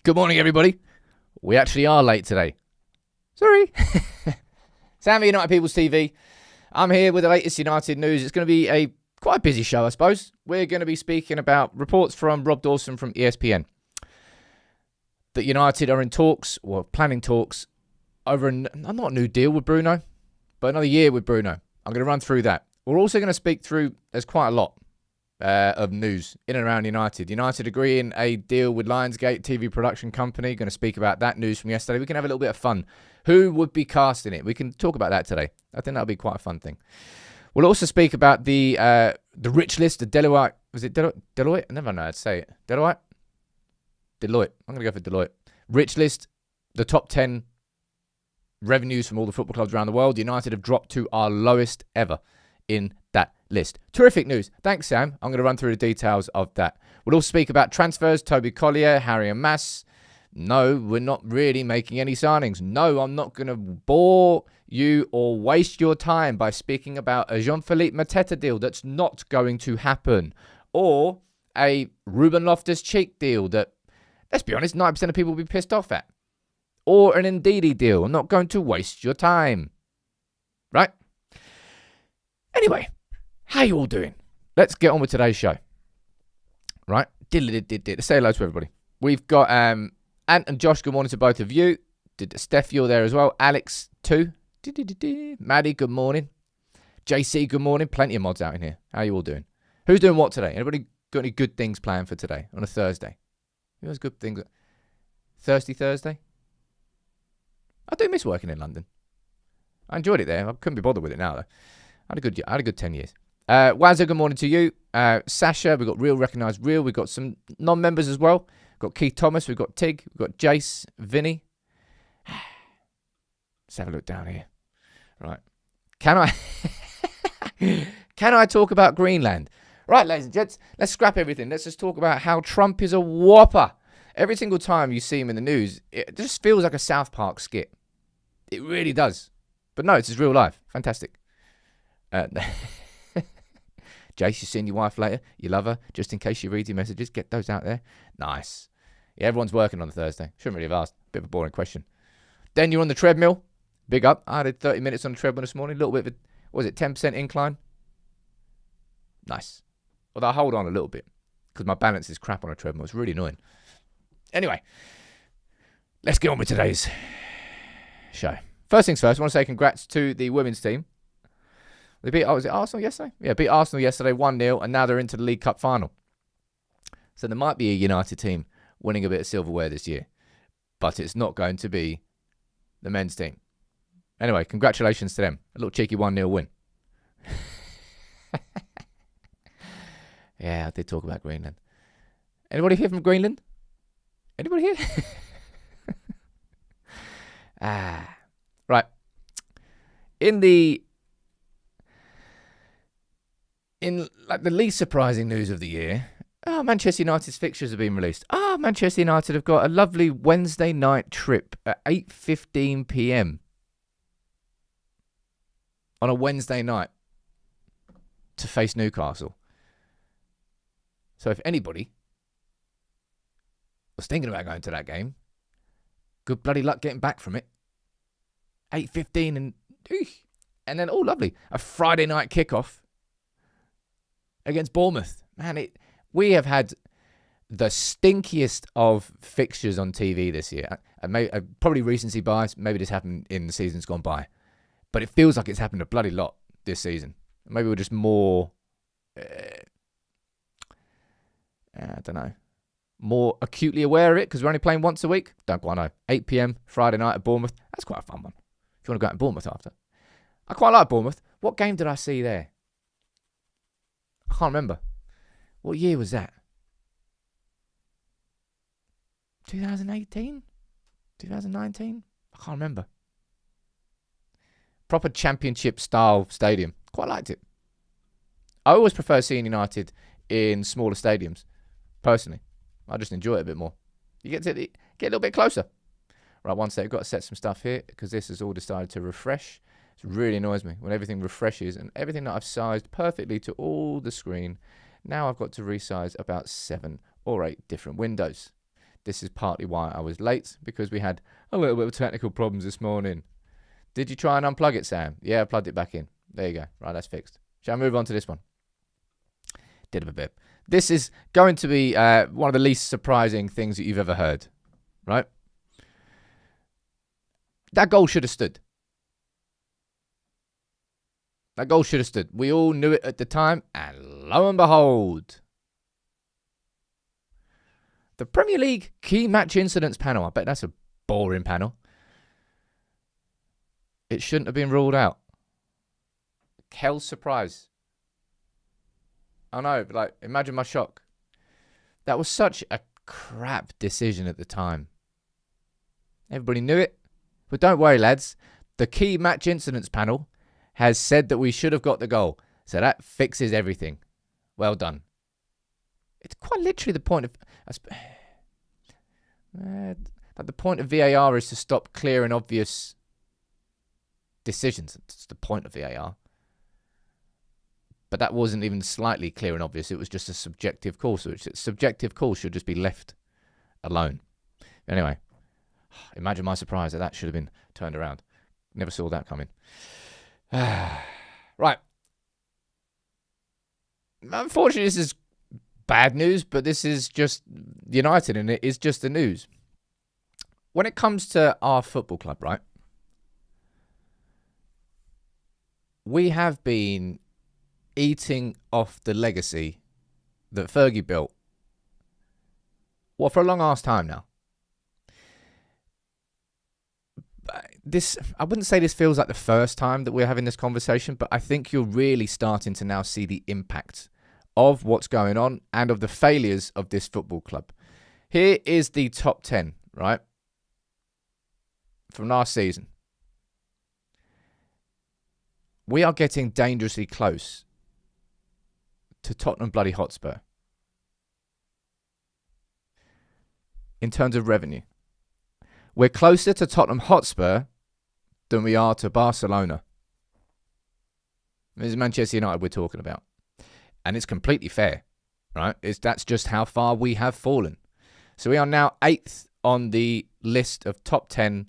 Good morning, everybody. We actually are late today. Sorry. Sam for United People's TV. I'm here with the latest United news. It's going to be quite a busy show, I suppose. We're going to be speaking about reports from Rob Dawson from ESPN that United are in talks, or planning talks, over not a new deal with Bruno, but another year with Bruno. I'm going to run through that. We're also going to speak through, there's quite a lot of news in and around United. United agreeing a deal with Lionsgate, TV production company. Going to speak about that news from yesterday. We can have a little bit of fun. Who would be casting it? We can talk about that today. I think that'll be quite a fun thing. We'll also speak about the rich list, the Deloitte. Was it Deloitte? I never know how to say it. Deloitte? Deloitte. I'm going to go for Deloitte. Rich list, the top 10 revenues from all the football clubs around the world. United have dropped to our lowest ever in that list. Terrific news. Thanks, Sam. I'm going to run through the details of that. We'll also speak about transfers. Toby Collier, Harry and Mass. No, we're not really making any signings. No, I'm not going to bore you or waste your time by speaking about a Jean-Philippe Mateta deal that's not going to happen. Or a Ruben Loftus-Cheek deal that, let's be honest, 90% of people will be pissed off at. Or an Ndidi deal. I'm not going to waste your time. Right? Anyway, how you all doing? Let's get on with today's show. Right? Let's say hello to everybody. We've got Ant and Josh, good morning to both of you. Steph, you're there as well. Alex, too. Maddie, good morning. JC, good morning. Plenty of mods out in here. How you all doing? Who's doing what today? Anybody got any good things planned for today on a Thursday? Who has good things? Thirsty Thursday? I do miss working in London. I enjoyed it there. I couldn't be bothered with it now, though. I had a good 10 years. Wazza, good morning to you. Sasha, we've got Real Recognised Real. We've got some non-members as well. We've got Keith Thomas. We've got Tig. We've got Jace. Vinny. Let's have a look down here. Right. Can I talk about Greenland? Right, ladies and gents, let's scrap everything. Let's just talk about how Trump is a whopper. Every single time you see him in the news, it just feels like a South Park skit. It really does. But no, it's his real life. Fantastic. Jace, you seeing your wife later? You love her? Just in case she reads your messages, get those out there. Nice. Yeah, everyone's working on a Thursday. Shouldn't really have asked. Bit of a boring question. Then you're on the treadmill. Big up. I did 30 minutes on the treadmill this morning. A little bit of a, what was it, 10% incline? Nice. Although I hold on a little bit because my balance is crap on a treadmill. It's really annoying. Anyway, let's get on with today's show. First things first, I want to say congrats to the women's team. They beat, was it Arsenal yesterday? Yeah, beat Arsenal yesterday 1-0, and now they're into the League Cup final. So there might be a United team winning a bit of silverware this year, but it's not going to be the men's team. Anyway, congratulations to them. A little cheeky 1-0 win. Yeah, I did talk about Greenland. Anybody here from Greenland? Anybody here? Right. In the least surprising news of the year, Manchester United's fixtures have been released. Manchester United have got a lovely Wednesday night trip at 8:15 p.m. on a Wednesday night to face Newcastle. So if anybody was thinking about going to that game, good bloody luck getting back from it. 8:15 and then, lovely, a Friday night kickoff against Bournemouth. Man, we have had the stinkiest of fixtures on TV this year. Probably recency bias. Maybe this happened in the seasons gone by. But it feels like it's happened a bloody lot this season. Maybe we're just more, I don't know, more acutely aware of it because we're only playing once a week. Don't quite know. 8 p.m. Friday night at Bournemouth. That's quite a fun one. If you want to go out to Bournemouth after. I quite like Bournemouth. What game did I see there? I can't remember. What year was that? 2018? 2019? I can't remember. Proper championship style stadium. Quite liked it. I always prefer seeing United in smaller stadiums. Personally. I just enjoy it a bit more. You get a little bit closer. Right, one sec. I've got to set some stuff here because this has all decided to refresh. It really annoys me when everything refreshes and everything that I've sized perfectly to all the screen. Now I've got to resize about 7 or 8 different windows. This is partly why I was late, because we had a little bit of technical problems this morning. Did you try and unplug it, Sam? Yeah, I plugged it back in. There you go. Right, that's fixed. Shall I move on to this one? Did have a bit. This is going to be one of the least surprising things that you've ever heard, right? That goal should have stood. That goal should have stood. We all knew it at the time, and lo and behold, the Premier League key match incidents panel. I bet that's a boring panel. It shouldn't have been ruled out. Hell's surprise. I know, but like, imagine my shock. That was such a crap decision at the time. Everybody knew it. But don't worry, lads. The key match incidents panel has said that we should have got the goal. So that fixes everything. Well done. It's quite literally the point of... the point of VAR is to stop clear and obvious decisions. It's the point of VAR. But that wasn't even slightly clear and obvious. It was just a subjective call. So subjective call should just be left alone. Anyway, imagine my surprise that should have been turned around. Never saw that coming. Right. Unfortunately, this is bad news, but this is just United, and it is just the news. When it comes to our football club, right, we have been eating off the legacy that Fergie built, for a long ass time now. I wouldn't say this feels like the first time that we're having this conversation, but I think you're really starting to now see the impact of what's going on and of the failures of this football club. Here is the top 10, right, from last season. We are getting dangerously close to Tottenham bloody Hotspur in terms of revenue. We're closer to Tottenham Hotspur than we are to Barcelona. This is Manchester United we're talking about. And it's completely fair, right? That's just how far we have fallen. So we are now 8th on the list of top 10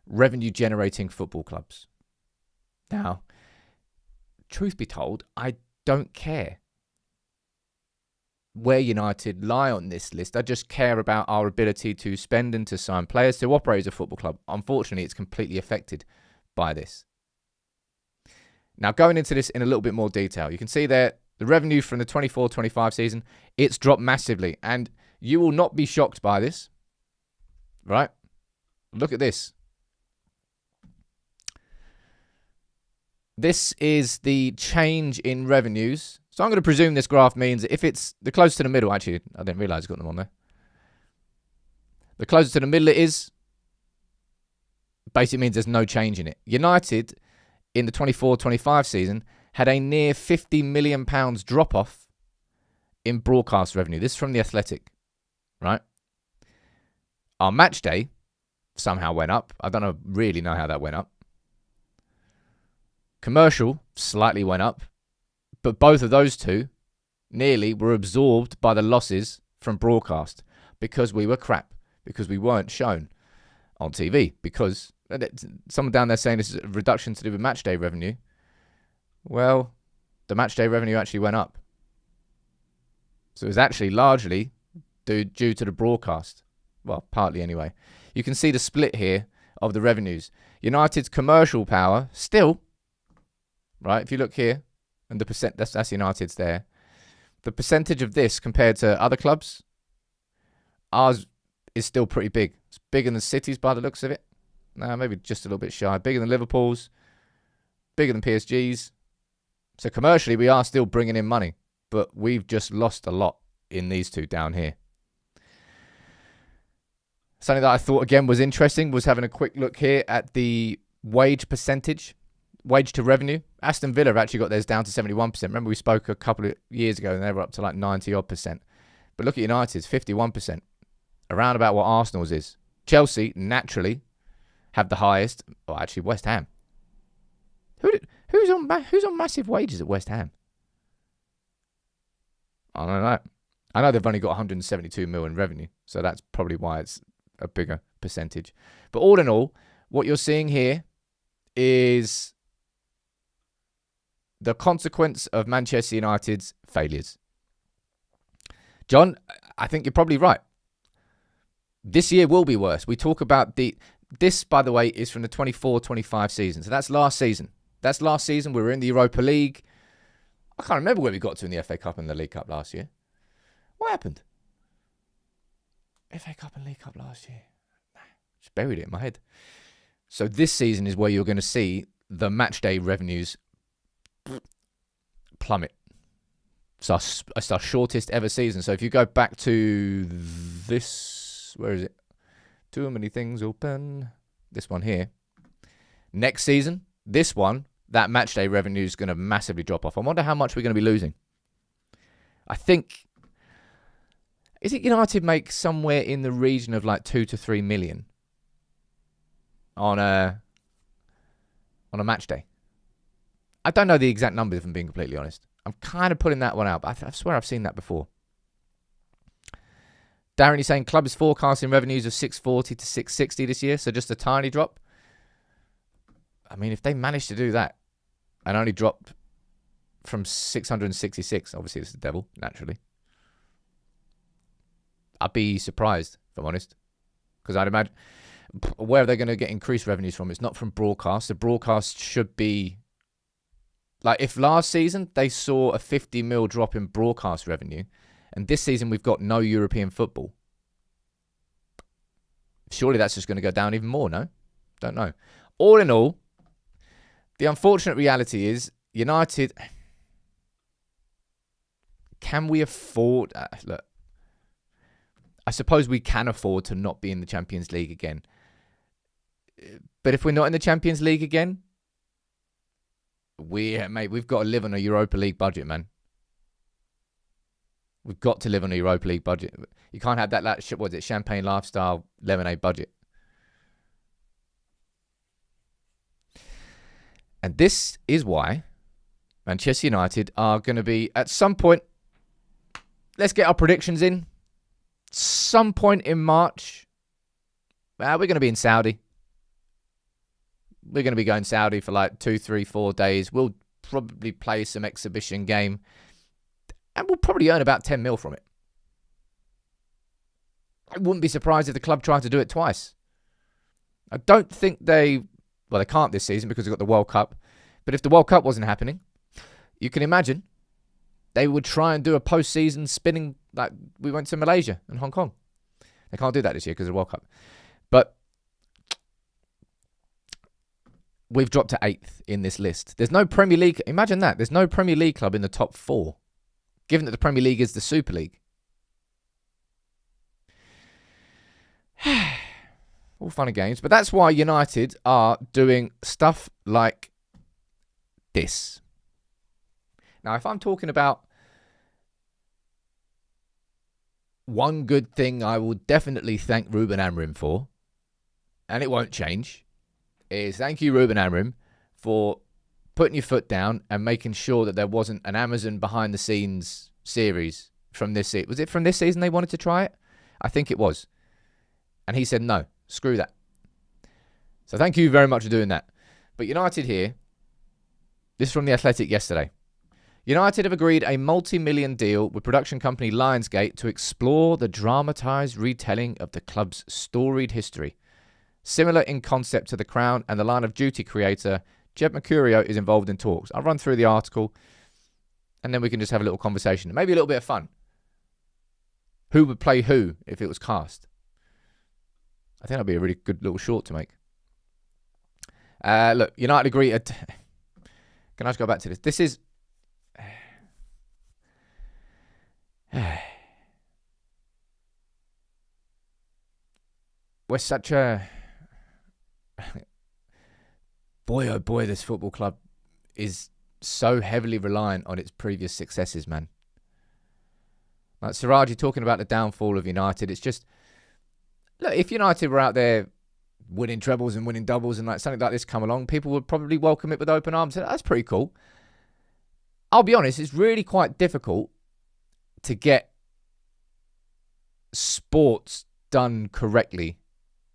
revenue-generating football clubs. Now, truth be told, I don't care where United lie on this list. I just care about our ability to spend and to sign players to operate as a football club. Unfortunately, it's completely affected by this. Now, going into this in a little bit more detail, you can see there the revenue from the 24-25 season, it's dropped massively. And you will not be shocked by this, right? Look at this. This is the change in revenues. So I'm going to presume this graph means if it's the closer to the middle, actually, I didn't realize I got them on there. The closer to the middle it is, basically means there's no change in it. United, in the 24-25 season, had a near £50 million drop-off in broadcast revenue. This is from The Athletic, right? Our match day somehow went up. I don't really know how that went up. Commercial slightly went up. But both of those two nearly were absorbed by the losses from broadcast because we were crap, because we weren't shown on TV, because someone down there saying this is a reduction to do with match day revenue. Well, the match day revenue actually went up. So it was actually largely due to the broadcast. Well, partly anyway. You can see the split here of the revenues. United's commercial power still, right, if you look here, and the percent, that's United's there. The percentage of this compared to other clubs, ours is still pretty big. It's bigger than City's by the looks of it. No, maybe just a little bit shy. Bigger than Liverpool's. Bigger than PSG's. So commercially, we are still bringing in money. But we've just lost a lot in these two down here. Something that I thought, again, was interesting was having a quick look here at the wage percentage. Wage to revenue. Aston Villa have actually got theirs down to 71%. Remember we spoke a couple of years ago and they were up to like 90-odd%. But look at United's, 51%. Around about what Arsenal's is. Chelsea, naturally, have the highest. Well, actually, West Ham. Who's on massive wages at West Ham? I don't know. I know they've only got 172 mil in revenue, so that's probably why it's a bigger percentage. But all in all, what you're seeing here is the consequence of Manchester United's failures. John, I think you're probably right. This year will be worse. We talk about this, by the way, is from the 24-25 season. So that's last season. We were in the Europa League. I can't remember where we got to in the FA Cup and the League Cup last year. What happened? FA Cup and League Cup last year. Just buried it in my head. So this season is where you're going to see the match day revenues plummet. It's our shortest ever season. So if you go back to this, where is it? Too many things open. This one here. Next season, this one, that match day revenue is going to massively drop off. I wonder how much we're going to be losing. I think, is it United make somewhere in the region of like 2 to 3 million on a match day? I don't know the exact numbers, if I'm being completely honest. I'm kind of putting that one out, but I swear I've seen that before. Darren, you're saying club is forecasting revenues of 640 to 660 this year, so just a tiny drop. I mean, if they manage to do that and only drop from 666, obviously it's the devil, naturally, I'd be surprised, if I'm honest. Because I'd imagine, where are they going to get increased revenues from? It's not from broadcast. The broadcast should be, like, if last season they saw a 50 mil drop in broadcast revenue, and this season we've got no European football, surely that's just going to go down even more, no? Don't know. All in all, the unfortunate reality is United, can we afford... look, I suppose we can afford to not be in the Champions League again. But if we're not in the Champions League again, we've got to live on a Europa League budget, man. We've got to live on a Europa League budget. You can't have that champagne lifestyle lemonade budget. And this is why Manchester United are going to be, at some point, let's get our predictions in. Some point in March, we're going to be in Saudi. We're going to be going Saudi for like 2, 3, 4 days. We'll probably play some exhibition game. And we'll probably earn about 10 mil from it. I wouldn't be surprised if the club tried to do it twice. I don't think they can't this season because they've got the World Cup. But if the World Cup wasn't happening, you can imagine they would try and do a post-season spinning like we went to Malaysia and Hong Kong. They can't do that this year because of the World Cup. But we've dropped to 8th in this list. There's no Premier League. Imagine that. There's no Premier League club in the top 4, given that the Premier League is the Super League. All fun and games. But that's why United are doing stuff like this. Now, if I'm talking about one good thing I will definitely thank Ruben Amorim for, and it won't change, is thank you, Ruben Amorim, for putting your foot down and making sure that there wasn't an Amazon behind-the-scenes series from this season. Was it from this season they wanted to try it? I think it was. And he said, no, screw that. So thank you very much for doing that. But United here, this is from The Athletic yesterday. United have agreed a multi-million deal with production company Lionsgate to explore the dramatised retelling of the club's storied history. Similar in concept to The Crown and the Line of Duty creator, Jed Mercurio is involved in talks. I'll run through the article and then we can just have a little conversation. Maybe a little bit of fun. Who would play who if it was cast? I think that'd be a really good little short to make. Look, United agree. Can I just go back to this? This is... We're such a... Boy, oh boy, this football club is so heavily reliant on its previous successes, man. Like Siraj, you're talking about the downfall of United. It's just... Look, if United were out there winning trebles and winning doubles and like something like this come along, people would probably welcome it with open arms. That's pretty cool. I'll be honest, it's really quite difficult to get sports done correctly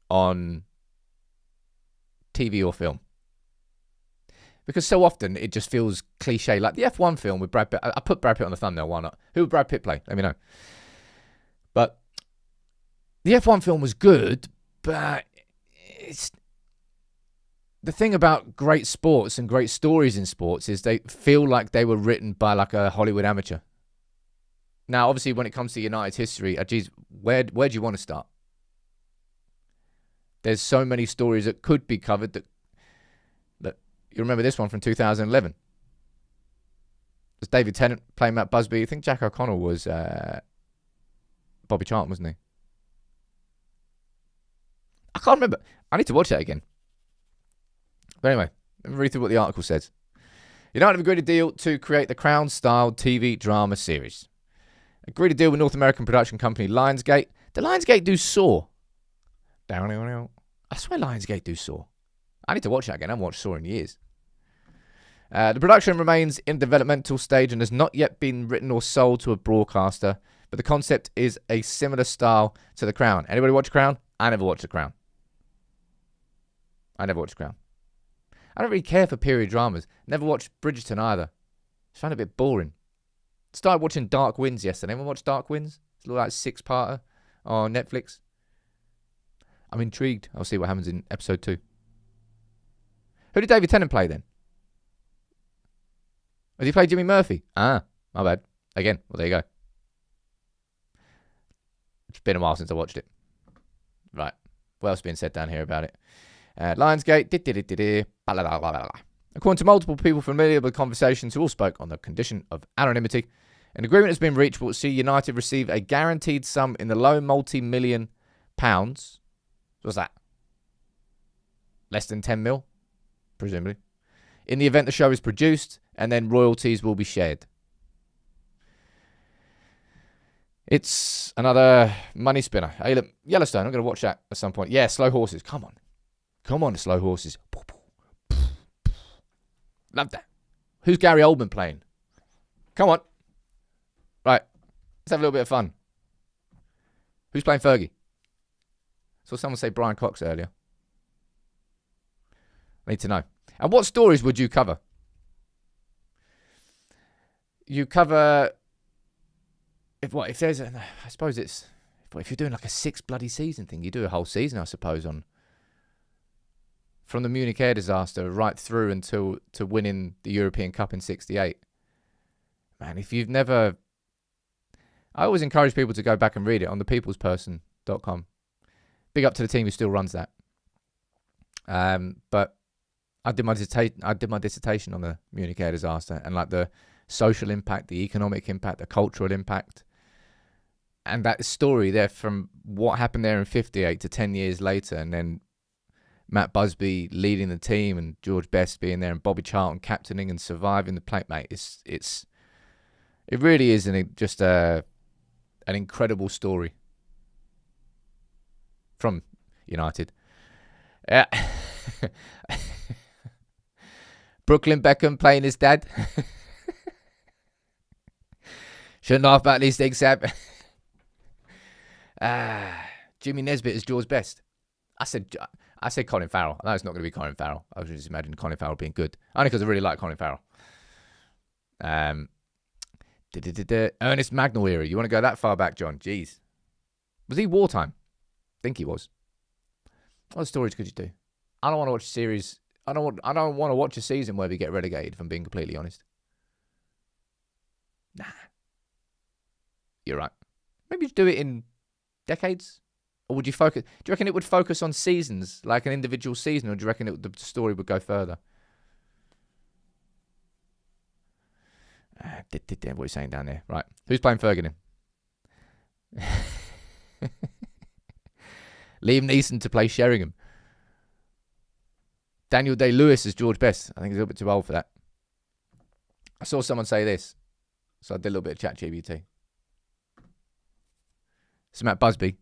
on TV or film. Because so often it just feels cliche. Like the F1 film with Brad Pitt. I put Brad Pitt on the thumbnail, why not? Who would Brad Pitt play? Let me know. But the F1 film was good, but it's... The thing about great sports and great stories in sports is they feel like they were written by like a Hollywood amateur. Now, obviously, when it comes to United's history, geez, where do you want to start? There's so many stories that could be covered that you remember this one from 2011. There's David Tennant playing Matt Busby. I think Jack O'Connell was Bobby Charlton, wasn't he? I can't remember. I need to watch that again. But anyway, let me read through what the article says. United have agreed a deal to create the Crown-style TV drama series. Agreed a deal with North American production company Lionsgate. Did Lionsgate do Saw? I swear Lionsgate do Saw. I need to watch that again. I haven't watched Saw in years. The production remains in developmental stage and has not yet been written or sold to a broadcaster, but the concept is a similar style to The Crown. Anybody watch Crown? I never watched The Crown. I don't really care for period dramas. Never watched Bridgerton either. Just found it a bit boring. Started watching Dark Winds yesterday. Anyone watch Dark Winds? It's a little like 6-parter on Netflix. I'm intrigued. I'll see what happens in episode 2. Who did David Tennant play then? Did he play Jimmy Murphy? Ah, my bad. Again, well, there you go. It's been a while since I watched it. Right. What else has been said down here about it? Lionsgate. According to multiple people familiar with conversations who all spoke on the condition of anonymity, an agreement has been reached which will see United receive a guaranteed sum in the low multi-million pounds. What's that? Less than 10 mil? Presumably. In the event the show is produced, and then royalties will be shared. It's another money spinner. Hey, look, Yellowstone, I'm going to watch that at some point. Yeah, Slow Horses. Come on, Slow Horses. Love that. Who's Gary Oldman playing? Come on. Right, let's have a little bit of fun. Who's playing Fergie? Saw someone say Brian Cox earlier. I need to know. And what stories would you cover? You cover... If there's... I suppose it's... If you're doing like a 6 bloody season thing, you do a whole season, I suppose, on... From the Munich air disaster right through until to winning the European Cup in 68. Man, if you've never... I always encourage people to go back and read it on thepeoplesperson.com. Big up to the team who still runs that. But I did my dissertation on the Munich air disaster and like the social impact, the economic impact, the cultural impact. And that story there from what happened there in 58 to 10 years later, and then Matt Busby leading the team and George Best being there and Bobby Charlton captaining and surviving the plate, mate. It really is an incredible story from United. Yeah. Brooklyn Beckham playing his dad. Shouldn't laugh about these things, Sam. Jimmy Nesbitt is George Best. I said Colin Farrell. I know it's not going to be Colin Farrell. I was just imagining Colin Farrell being good. Only because I really like Colin Farrell. Ernest Magnell era. You want to go that far back, John? Jeez. Was he wartime? I think he was. What stories could you do? I don't want to watch a series. I don't want to watch a season where we get relegated, if I'm being completely honest. Nah. You're right. Maybe do it in decades? Or would you focus... Do you reckon it would focus on seasons, like an individual season, or do you reckon the story would go further? What are you saying down there? Right. Who's playing Ferguson? Liam Neeson to play Sheringham. Daniel Day-Lewis as George Best. I think he's a little bit too old for that. I saw someone say this, so I did a little bit of ChatGPT. So Matt Busby.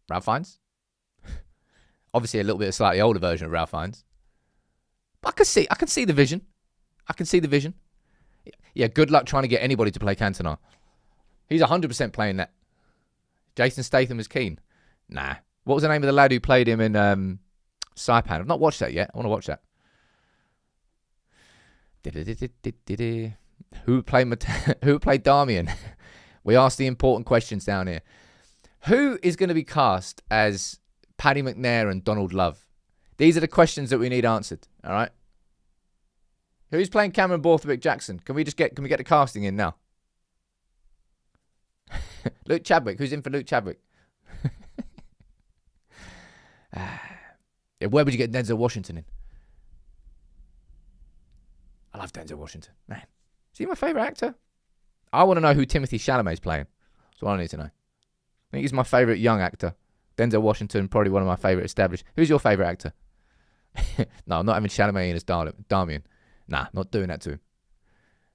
Ralph Fiennes. Obviously a little bit of slightly older version of Ralph Fiennes. But I can see the vision. Yeah, good luck trying to get anybody to play Cantona. He's 100% playing that. Jason Statham was Keen. Nah. What was the name of the lad who played him in Saipan? I've not watched that yet. I want to watch that. Who played Damian? We asked the important questions down here. Who is going to be cast as Paddy McNair and Donald Love? These are the questions that we need answered. All right. Who's playing Cameron Borthwick Jackson? Can we get the casting in now? Luke Chadwick. Who's in for Luke Chadwick? Yeah, where would you get Denzel Washington in? I love Denzel Washington. Man, is he my favourite actor? I want to know who Timothy Chalamet's playing. That's what I need to know. I think he's my favourite young actor. Denzel Washington, probably one of my favourite established. Who's your favourite actor? No, I'm not having Chalamet in as Damian. Nah, not doing that to him.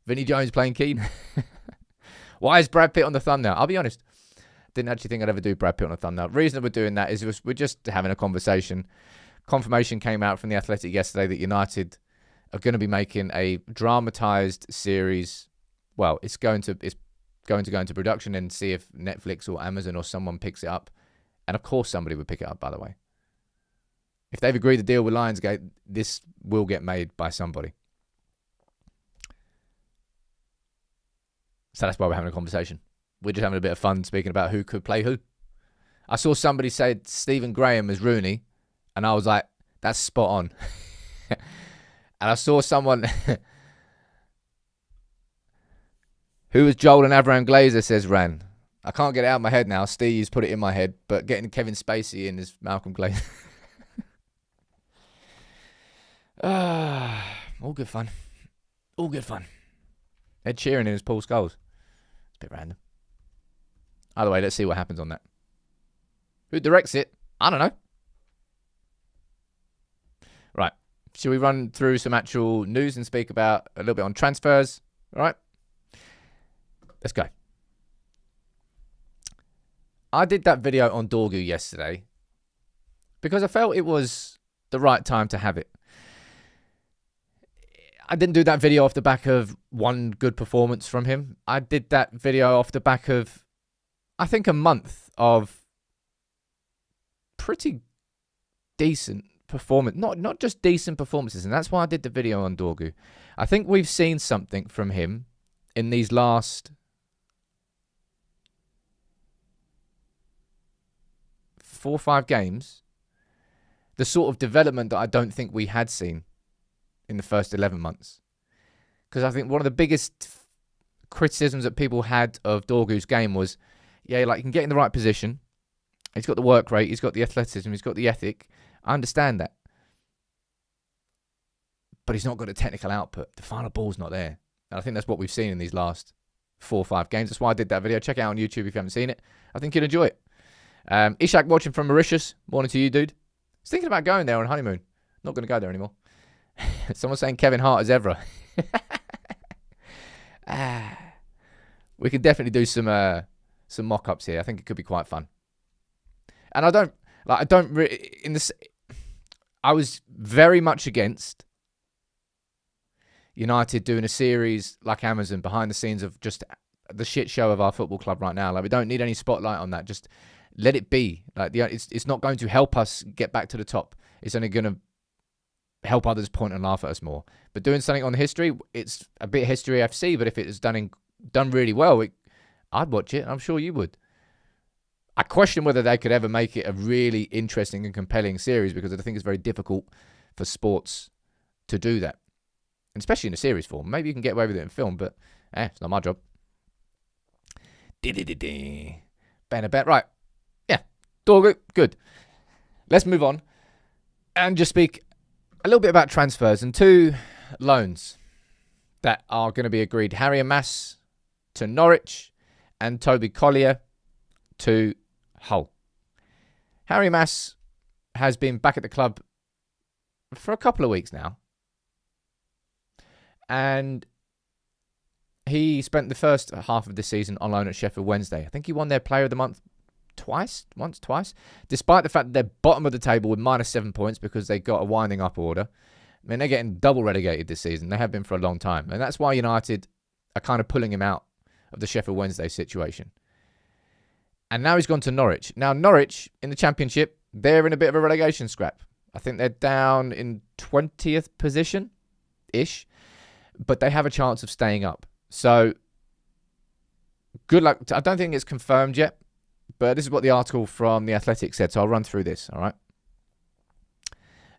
Vinnie Jones playing Keen. Why is Brad Pitt on the thumbnail? I'll be honest. Didn't actually think I'd ever do Brad Pitt on the thumbnail. The reason that we're doing that is we're just having a conversation. Confirmation came out from The Athletic yesterday that United are going to be making a dramatised series. Well, it's going to go into production and see if Netflix or Amazon or someone picks it up. And of course somebody would pick it up, by the way. If they've agreed to deal with Lionsgate, this will get made by somebody. So that's why we're having a conversation. We're just having a bit of fun speaking about who could play who. I saw somebody say Stephen Graham as Rooney, and I was like, that's spot on. And I saw someone who was Joel and Avram Glazer, says Ran. I can't get it out of my head now. Steve's put it in my head, but getting Kevin Spacey in is Malcolm Glazer. All good fun. All good fun. Ed Sheeran in his Paul Scholes. It's a bit random. Either way, let's see what happens on that. Who directs it? I don't know. Right. Shall we run through some actual news and speak about a little bit on transfers? All right. Let's go. I did that video on Dorgu yesterday because I felt it was the right time to have it. I didn't do that video off the back of one good performance from him. I did that video off the back of, I think, a month of pretty decent performance. Not just decent performances, and that's why I did the video on Dorgu. I think we've seen something from him in these last 4 or 5 games. The sort of development that I don't think we had seen in the first 11 months. Because I think one of the biggest criticisms that people had of Dorgu's game was, yeah, like, he can get in the right position. He's got the work rate. He's got the athleticism. He's got the ethic. I understand that. But he's not got a technical output. The final ball's not there. And I think that's what we've seen in these last 4 or 5 games. That's why I did that video. Check it out on YouTube if you haven't seen it. I think you'll enjoy it. Ishak watching from Mauritius. Morning to you, dude. I was thinking about going there on honeymoon. Not going to go there anymore. Someone's saying Kevin Hart as Evra. We can definitely do some mock-ups here. I think it could be quite fun. And I was very much against United doing a series like Amazon behind the scenes of just the shit show of our football club right now. Like, we don't need any spotlight on that. Just let it be. Like, it's not going to help us get back to the top. It's only going to help others point and laugh at us more. But doing something on the history, it's a bit History FC, but if it is done really well, I'd watch it. I'm sure you would. I question whether they could ever make it a really interesting and compelling series, because I think it's very difficult for sports to do that. And especially in a series form. Maybe you can get away with it in film, but it's not my job. Bet. Right. Yeah. Dorgu, good. Let's move on and just speak a little bit about transfers and 2 loans that are going to be agreed. Harry Amass to Norwich and Toby Collier to Hull. Harry Amass has been back at the club for a couple of weeks now. And he spent the first half of the season on loan at Sheffield Wednesday. I think he won their Player of the Month twice. Despite the fact that they're bottom of the table with -7 points because they got a winding up order. I mean, they're getting double relegated this season. They have been for a long time. And that's why United are kind of pulling him out of the Sheffield Wednesday situation. And now he's gone to Norwich. Now, Norwich, in the Championship, they're in a bit of a relegation scrap. I think they're down in 20th position-ish. But they have a chance of staying up. So, good luck. I don't think it's confirmed yet. But this is what the article from The Athletic said. So, I'll run through this, all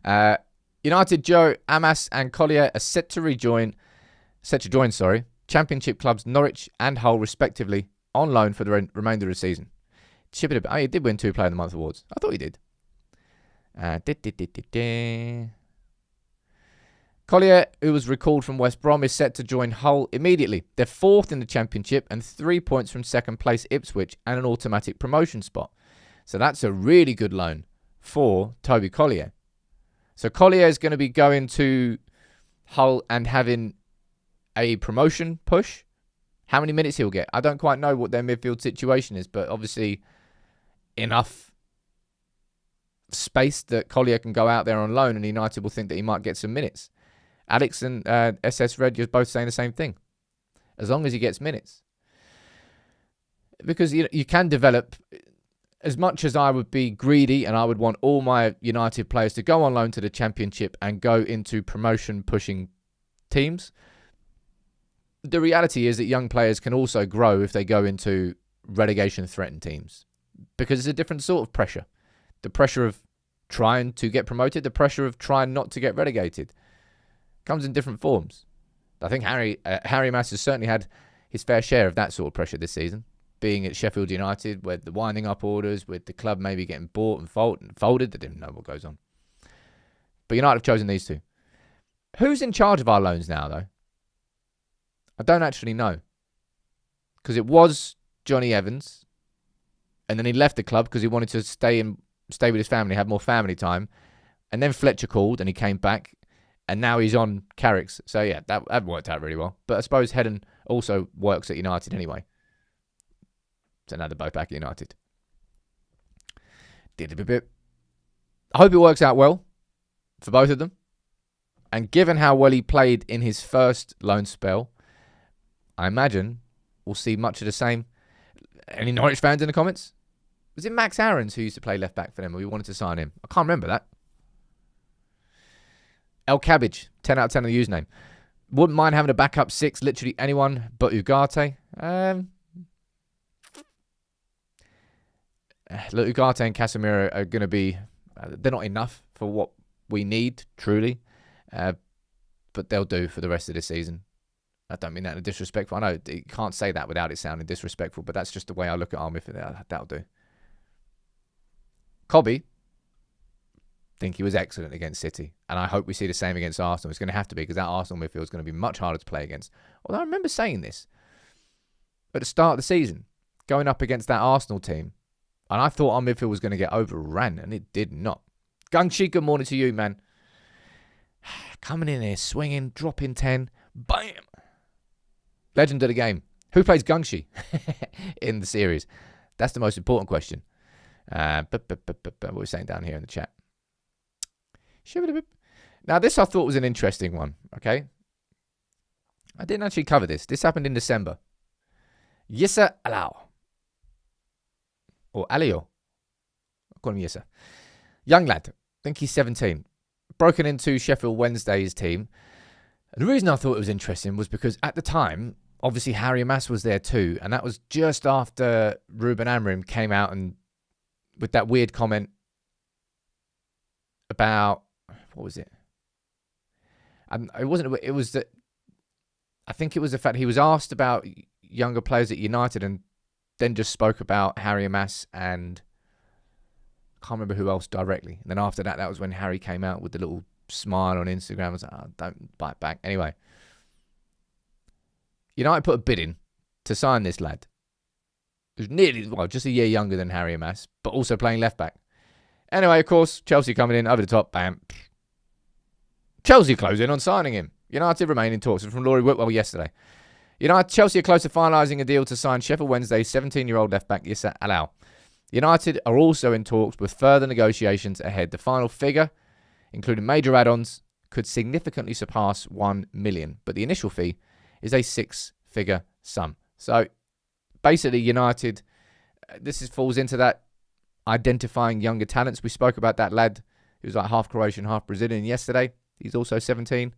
right? United, Joe, Amas and Collier are set to join, Championship clubs Norwich and Hull, respectively, on loan for the remainder of the season. He did win 2 Player of the Month awards. I thought he did. Collier, who was recalled from West Brom, is set to join Hull immediately. They're 4th in the Championship and 3 points from second place Ipswich and an automatic promotion spot. So that's a really good loan for Toby Collier. So Collier is going to be going to Hull and having a promotion push. How many minutes he'll get? I don't quite know what their midfield situation is, but obviously enough space that Collier can go out there on loan and United will think that he might get some minutes. Alex and SS Red, you're both saying the same thing. As long as he gets minutes. Because you can develop, as much as I would be greedy and I would want all my United players to go on loan to the Championship and go into promotion-pushing teams, the reality is that young players can also grow if they go into relegation-threatened teams. Because it's a different sort of pressure. The pressure of trying to get promoted, the pressure of trying not to get relegated. Comes in different forms. I think Harry Mass has certainly had his fair share of that sort of pressure this season. Being at Sheffield United, with the winding up orders, with the club maybe getting bought and folded. They didn't know what goes on. But United have chosen these two. Who's in charge of our loans now, though? I don't actually know. Because it was Johnny Evans. And then he left the club because he wanted to stay with his family, have more family time. And then Fletcher called and he came back. And now he's on Carrick's. So yeah, that worked out really well. But I suppose Hedden also works at United anyway. So now they're both back at United. I hope it works out well for both of them. And given how well he played in his first loan spell, I imagine we'll see much of the same. Any Norwich fans in the comments? Was it Max Aarons who used to play left back for them? We wanted to sign him. I can't remember that. El Cabbage, 10 out of 10 on the username. Wouldn't mind having a backup 6, literally anyone but Ugarte. Look, Ugarte and Casemiro are going to be... they're not enough for what we need, truly. But they'll do for the rest of the season. I don't mean that in a disrespectful... I know you can't say that without it sounding disrespectful, but that's just the way I look at our midfield. That'll do. Cobby, think he was excellent against City. And I hope we see the same against Arsenal. It's going to have to be, because that Arsenal midfield is going to be much harder to play against. Although I remember saying this at the start of the season, going up against that Arsenal team, and I thought our midfield was going to get overrun, and it did not. Gungshi, good morning to you, man. Coming in here, swinging, dropping 10. Bam! Legend of the game. Who plays Gungshi in the series? That's the most important question. What we're saying down here in the chat. Now, this I thought was an interesting one, okay? I didn't actually cover this. This happened in December. Yissa Alao. Or Alio. I'll call him Yissa. Young lad. I think he's 17. Broken into Sheffield Wednesday's team. And the reason I thought it was interesting was because at the time, obviously Harry Mass was there too. And that was just after Ruben Amorim came out and with that weird comment about... What was it? It wasn't... It was that... I think it was the fact he was asked about younger players at United and then just spoke about Harry Mass and I can't remember who else directly. And then after that, that was when Harry came out with the little smile on Instagram. I was like, oh, don't bite back. Anyway, United put a bid in to sign this lad, who's nearly, well, just a year younger than Harry Mass, but also playing left back. Anyway, of course, Chelsea coming in over the top, bam. Chelsea close in on signing him. United remain in talks from Laurie Whitwell yesterday. Chelsea are close to finalising a deal to sign Sheffield Wednesday's 17-year-old left-back Yissa Alao. United are also in talks with further negotiations ahead. The final figure, including major add-ons, could significantly surpass 1 million, but the initial fee is a 6-figure sum. So, basically, United falls into that identifying younger talents. We spoke about that lad who was like half Croatian, half Brazilian yesterday. He's also 17.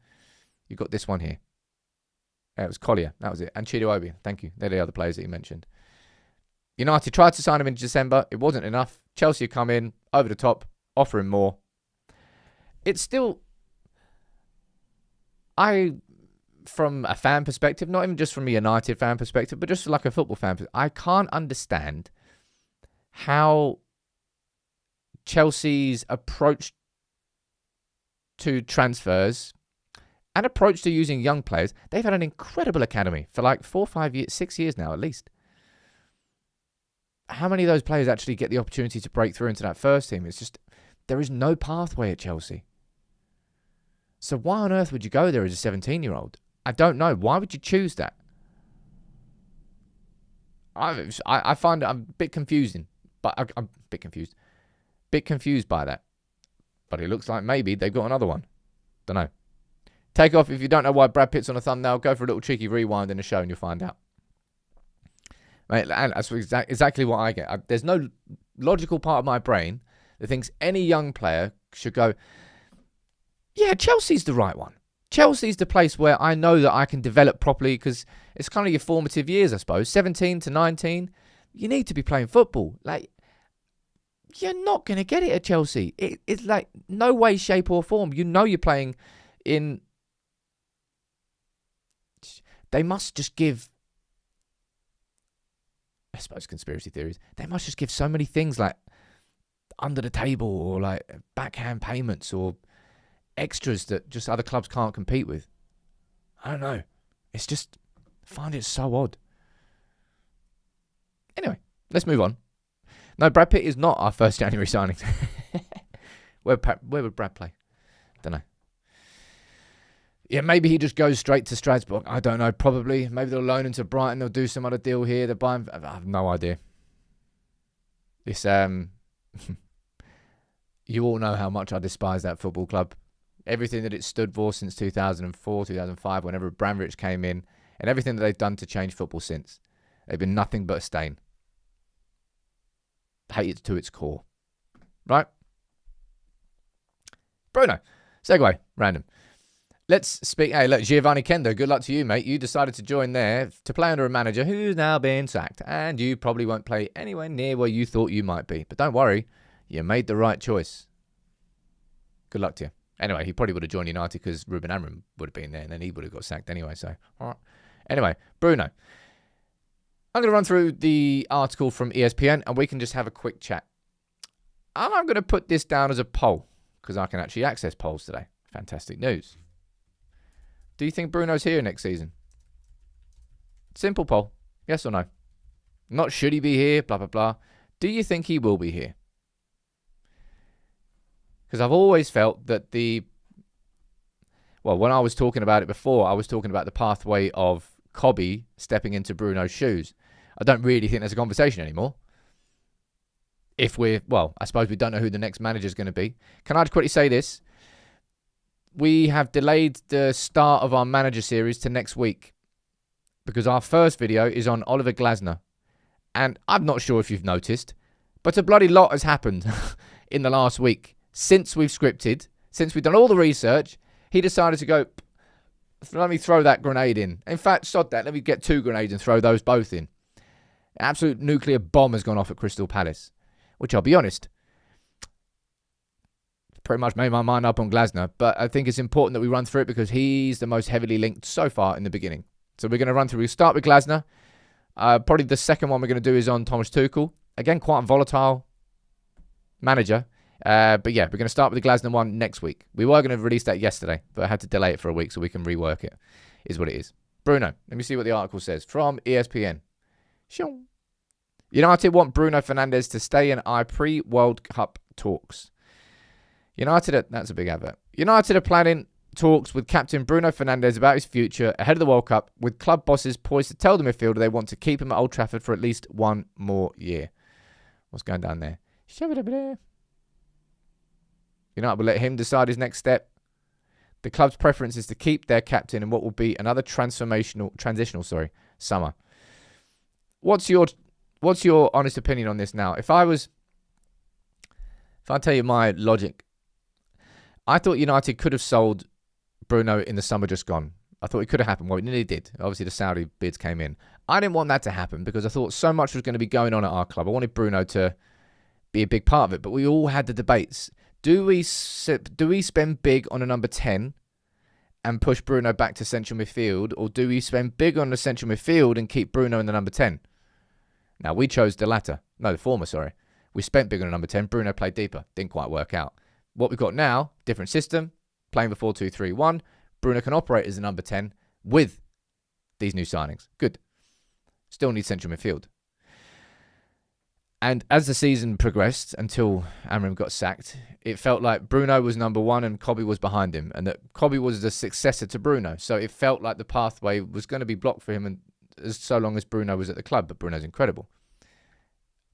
You've got this one here. It was Collier. That was it. And Chidobe. Thank you. They're the other players that you mentioned. United tried to sign him in December. It wasn't enough. Chelsea come in, over the top, offer him more. It's still... from a fan perspective, not even just from a United fan perspective, but just like a football fan perspective, I can't understand how Chelsea's approach to transfers and approach to using young players, they've had an incredible academy for like 4, 5 years, 6 years now at least. How many of those players actually get the opportunity to break through into that first team? It's just, there is no pathway at Chelsea. So why on earth would you go there as a 17-year-old? I don't know. Why would you choose that? I find it a bit confusing. But I'm a bit confused. Bit confused by that. But it looks like maybe they've got another one. Don't know. Take off. If you don't know why Brad Pitt's on a thumbnail, go for a little cheeky rewind in the show and you'll find out. Mate, and that's exactly what I get. There's no logical part of my brain that thinks any young player should go, yeah, Chelsea's the right one. Chelsea's the place where I know that I can develop properly because it's kind of your formative years, I suppose. 17 to 19, you need to be playing football. Like, you're not going to get it at Chelsea. It's like no way, shape or form. You know you're playing in... They must just give... I suppose conspiracy theories. They must just give so many things like under the table or like backhand payments or extras that just other clubs can't compete with. I don't know. It's just, I find it so odd. Anyway, let's move on. No, Brad Pitt is not our 1st January signing. Where would Brad play? Don't know. Yeah, maybe he just goes straight to Strasbourg. I don't know. Probably. Maybe they'll loan him to Brighton. They'll do some other deal here. They'll buy him. I have no idea. This you all know how much I despise that football club. Everything that it stood for since 2004, 2005, whenever Abramovich came in, and everything that they've done to change football since. They've been nothing but a stain. Hate it to its core. Right? Bruno. Segue. Random. Let's speak. Hey, look, Giovanni Kendo, good luck to you, mate. You decided to join there to play under a manager who's now being sacked. And you probably won't play anywhere near where you thought you might be. But don't worry, you made the right choice. Good luck to you. Anyway, he probably would have joined United because Ruben Amorim would have been there and then he would have got sacked anyway. So, all right. Anyway, Bruno. I'm going to run through the article from ESPN and we can just have a quick chat. And I'm going to put this down as a poll because I can actually access polls today. Fantastic news. Do you think Bruno's here next season? Simple poll. Yes or no? Not should he be here, blah, blah, blah. Do you think he will be here? Because I've always felt that when I was talking about it before, I was talking about the pathway of Cobby stepping into Bruno's shoes. I don't really think there's a conversation anymore. I suppose we don't know who the next manager is going to be. Can I just quickly say this? We have delayed the start of our manager series to next week because our first video is on Oliver Glasner. And I'm not sure if you've noticed, but a bloody lot has happened in the last week. Since we've scripted, since we've done all the research, he decided to go, let me throw that grenade in. In fact, sod that. Let me get 2 grenades and throw those both in. An absolute nuclear bomb has gone off at Crystal Palace, which I'll be honest, pretty much made my mind up on Glasner, but I think it's important that we run through it because he's the most heavily linked so far in the beginning. So we're going to run through. We'll start with Glasner. Probably the second one we're going to do is on Thomas Tuchel. Again, quite a volatile manager. But yeah, we're going to start with the Glasner one next week. We were going to release that yesterday, but I had to delay it for a week so we can rework it, is what it is. Bruno, let me see what the article says from ESPN. United want Bruno Fernandes to stay in our pre-World Cup talks. That's a big advert. United are planning talks with captain Bruno Fernandes about his future ahead of the World Cup, with club bosses poised to tell the midfielder they want to keep him at Old Trafford for at least 1 more year. What's going down there? United will let him decide his next step. The club's preference is to keep their captain in what will be another transitional summer. What's your what's your honest opinion on this now? If I tell you my logic, I thought United could have sold Bruno in the summer just gone. I thought it could have happened. Well, it nearly did. Obviously, the Saudi bids came in. I didn't want that to happen because I thought so much was going to be going on at our club. I wanted Bruno to be a big part of it, but we all had the debates. Do we spend big on a number 10 and push Bruno back to central midfield, or do we spend big on the central midfield and keep Bruno in the number 10? Now, we chose the latter. No, the former, sorry. We spent big on a number 10. Bruno played deeper. Didn't quite work out. What we've got now, different system, playing the 4-2-3-1. Bruno can operate as a number 10 with these new signings. Good. Still need central midfield. And as the season progressed, until Amram got sacked, it felt like Bruno was number 1 and Kobbie was behind him, and that Kobbie was the successor to Bruno. So it felt like the pathway was going to be blocked for him, and so long as Bruno was at the club. But Bruno's incredible.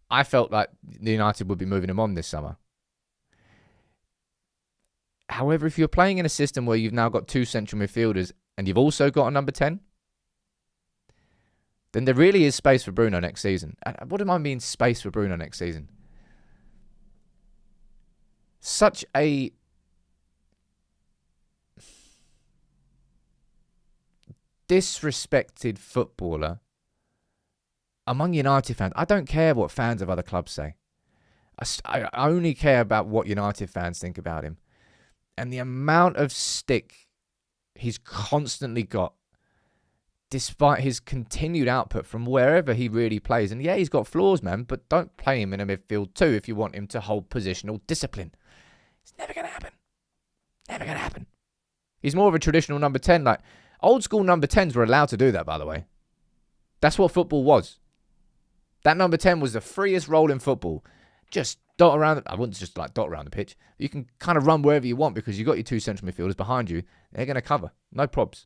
I felt like the United would be moving him on this summer. However, if you're playing in a system where you've now got 2 central midfielders and you've also got a number 10, then there really is space for Bruno next season. What do I mean space for Bruno next season? Such a disrespected footballer among United fans. I don't care what fans of other clubs say. I only care about what United fans think about him. And the amount of stick he's constantly got, despite his continued output from wherever he really plays. And yeah, he's got flaws, man, but don't play him in a midfield too if you want him to hold positional discipline. It's never going to happen. Never going to happen. He's more of a traditional number 10. Like, old school number 10s were allowed to do that, by the way. That's what football was. That number 10 was the freest role in football. Just dot around. I wouldn't just like dot around the pitch. You can kind of run wherever you want because you've got your 2 central midfielders behind you. They're going to cover. No probs.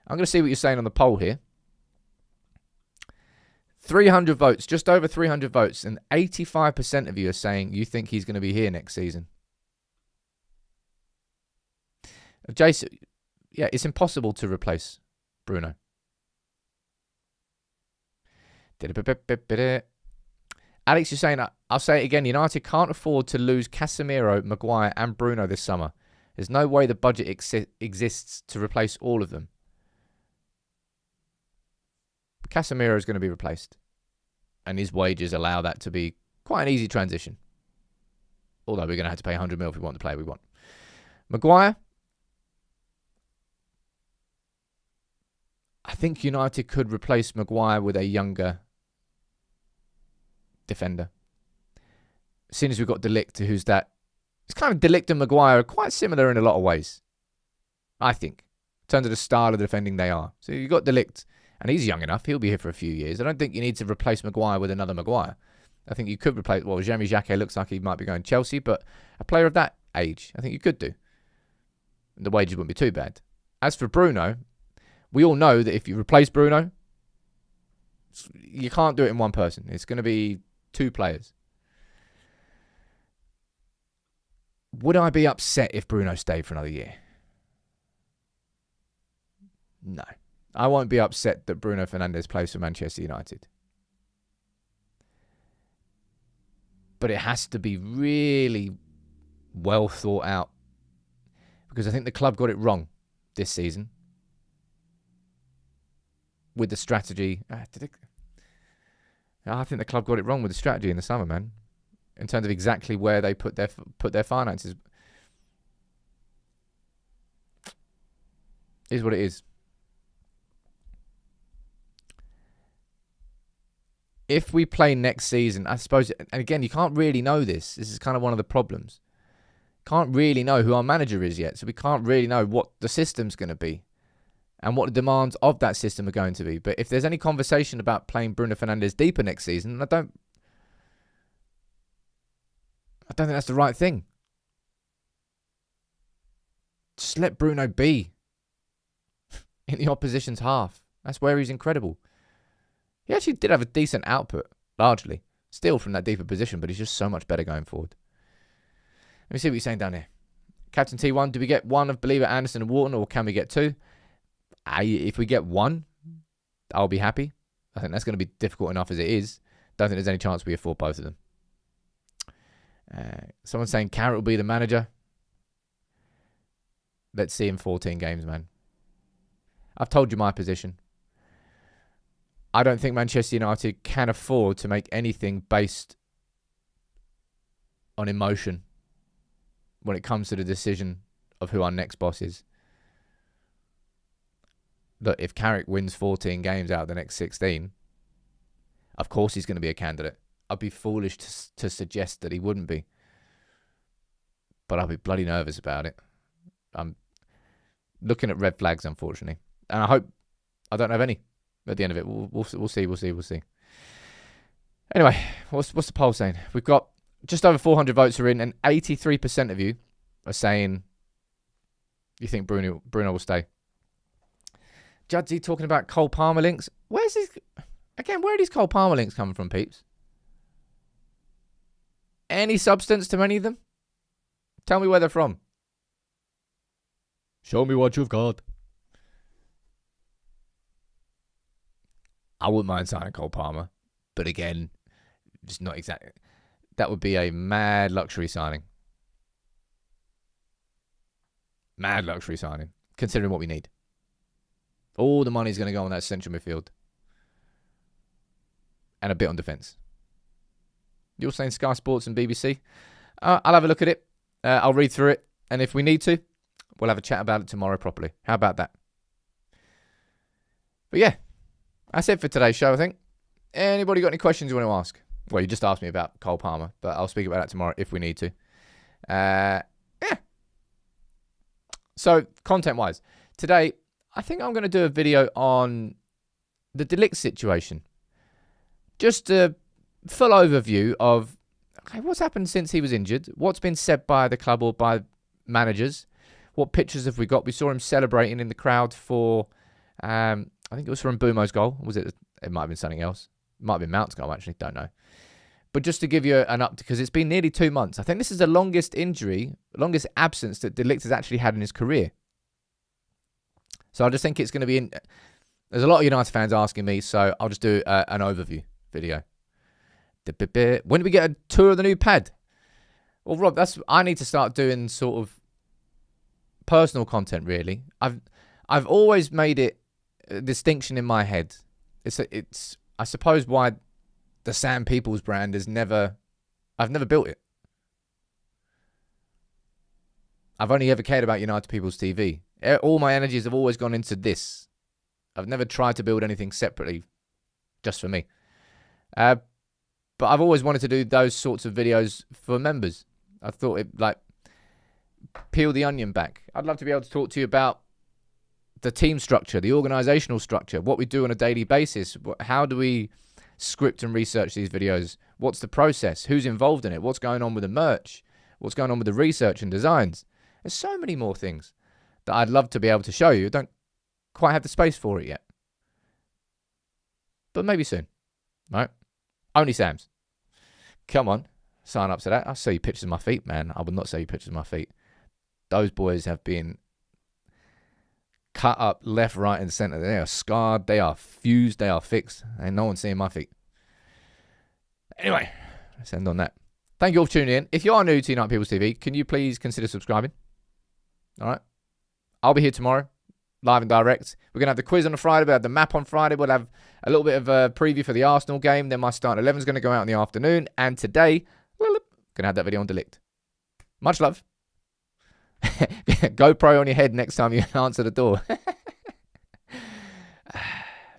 I'm going to see what you're saying on the poll here. 300 votes, just over 300 votes, and 85% of you are saying you think he's going to be here next season. Jason, yeah, it's impossible to replace Bruno. Alex, you're saying, I'll say it again, United can't afford to lose Casemiro, Maguire and Bruno this summer. There's no way the budget exists to replace all of them. Casemiro is going to be replaced. And his wages allow that to be quite an easy transition. Although we're going to have to pay 100 mil if we want the player we want. Maguire, I think United could replace Maguire with a younger defender. As soon as we've got De Ligt, who's that. It's kind of De Ligt and Maguire are quite similar in a lot of ways. I think. In terms of the style of defending they are. So you've got De Ligt, and he's young enough. He'll be here for a few years. I don't think you need to replace Maguire with another Maguire. I think you could replace, well, Jamie Jacquet looks like he might be going Chelsea, but a player of that age, I think you could do. The wages wouldn't be too bad. As for Bruno, we all know that if you replace Bruno, you can't do it in one person. It's going to be 2 players. Would I be upset if Bruno stayed for another year? No. I won't be upset that Bruno Fernandes plays for Manchester United. But it has to be really well thought out. Because I think the club got it wrong this season. With the strategy. I think the club got it wrong with the strategy in the summer, man. In terms of exactly where they put their finances. It is what it is. If we play next season, I suppose, and again, you can't really know this. This is kind of one of the problems. Can't really know who our manager is yet. So we can't really know what the system's going to be. And what the demands of that system are going to be. But if there's any conversation about playing Bruno Fernandes deeper next season, I don't think that's the right thing. Just let Bruno be in the opposition's half. That's where he's incredible. He actually did have a decent output, largely. Still from that deeper position, but he's just so much better going forward. Let me see what you're saying down here. Captain T1, do we get 1 of Believer, Anderson and Wharton, or can we get 2? If we get 1, I'll be happy. I think that's going to be difficult enough as it is. Don't think there's any chance we afford both of them. Someone's saying Carrot will be the manager. Let's see in 14 games, man. I've told you my position. I don't think Manchester United can afford to make anything based on emotion when it comes to the decision of who our next boss is. Look, if Carrick wins 14 games out of the next 16, of course he's going to be a candidate. I'd be foolish to suggest that he wouldn't be. But I'll be bloody nervous about it. I'm looking at red flags, unfortunately. And I hope I don't have any at the end of it. We'll see. Anyway, what's the poll saying? We've got just over 400 votes are in, and 83% of you are saying you think Bruno will stay. Judsy talking about Cole Palmer links. Where's his... Again, where are these Cole Palmer links coming from, peeps? Any substance to any of them? Tell me where they're from. Show me what you've got. I wouldn't mind signing Cole Palmer. But again, just not exactly. That would be a mad luxury signing. Mad luxury signing. Considering what we need. All the money's going to go on that central midfield. And a bit on defence. You're saying Sky Sports and BBC? I'll have a look at it. I'll read through it. And if we need to, we'll have a chat about it tomorrow properly. How about that? But yeah, that's it for today's show, I think. Anybody got any questions you want to ask? Well, you just asked me about Cole Palmer, but I'll speak about that tomorrow if we need to. Yeah. So, content-wise, today, I think I'm going to do a video on the De Ligt situation. Just a full overview of what's happened since he was injured, what's been said by the club or by managers, what pictures have we got. We saw him celebrating in the crowd for, I think it was from Mbumo's goal. Was it? It might have been something else. It might have been Mount's goal, actually. Don't know. But just to give you an update, because it's been nearly 2 months. I think this is the longest injury, longest absence that De Ligt has actually had in his career. So I just think it's going to be... There's a lot of United fans asking me, so I'll just do an overview video. When do we get a tour of the new pad? Well, Rob, I need to start doing sort of personal content, really. I've always made it a distinction in my head. It's I suppose why the Sam Peoples brand I've never built it. I've only ever cared about United People's TV. All my energies have always gone into this. I've never tried to build anything separately just for me. But I've always wanted to do those sorts of videos for members. I thought it, peel the onion back. I'd love to be able to talk to you about the team structure, the organisational structure, what we do on a daily basis. How do we script and research these videos? What's the process? Who's involved in it? What's going on with the merch? What's going on with the research and designs? There's so many more things that I'd love to be able to show you. I don't quite have the space for it yet. But maybe soon. Right? Only Sam's. Come on. Sign up to that. I'll show you pictures of my feet, man. I will not show you pictures of my feet. Those boys have been cut up left, right, and centre. They are scarred. They are fused. They are fixed. Ain't no one seeing my feet. Anyway, let's end on that. Thank you all for tuning in. If you are new to United People's TV, can you please consider subscribing? All right. I'll be here tomorrow, live and direct. We're going to have the quiz on a Friday. We'll have the map on Friday. We'll have a little bit of a preview for the Arsenal game. Then my starting 11 is going to go out in the afternoon. And today, going to have that video on De Ligt. Much love. GoPro on your head next time you answer the door.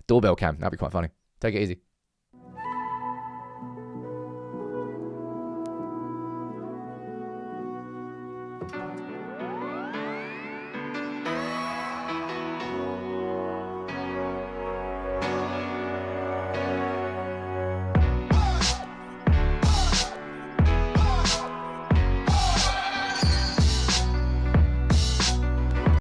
Doorbell cam. That'd be quite funny. Take it easy.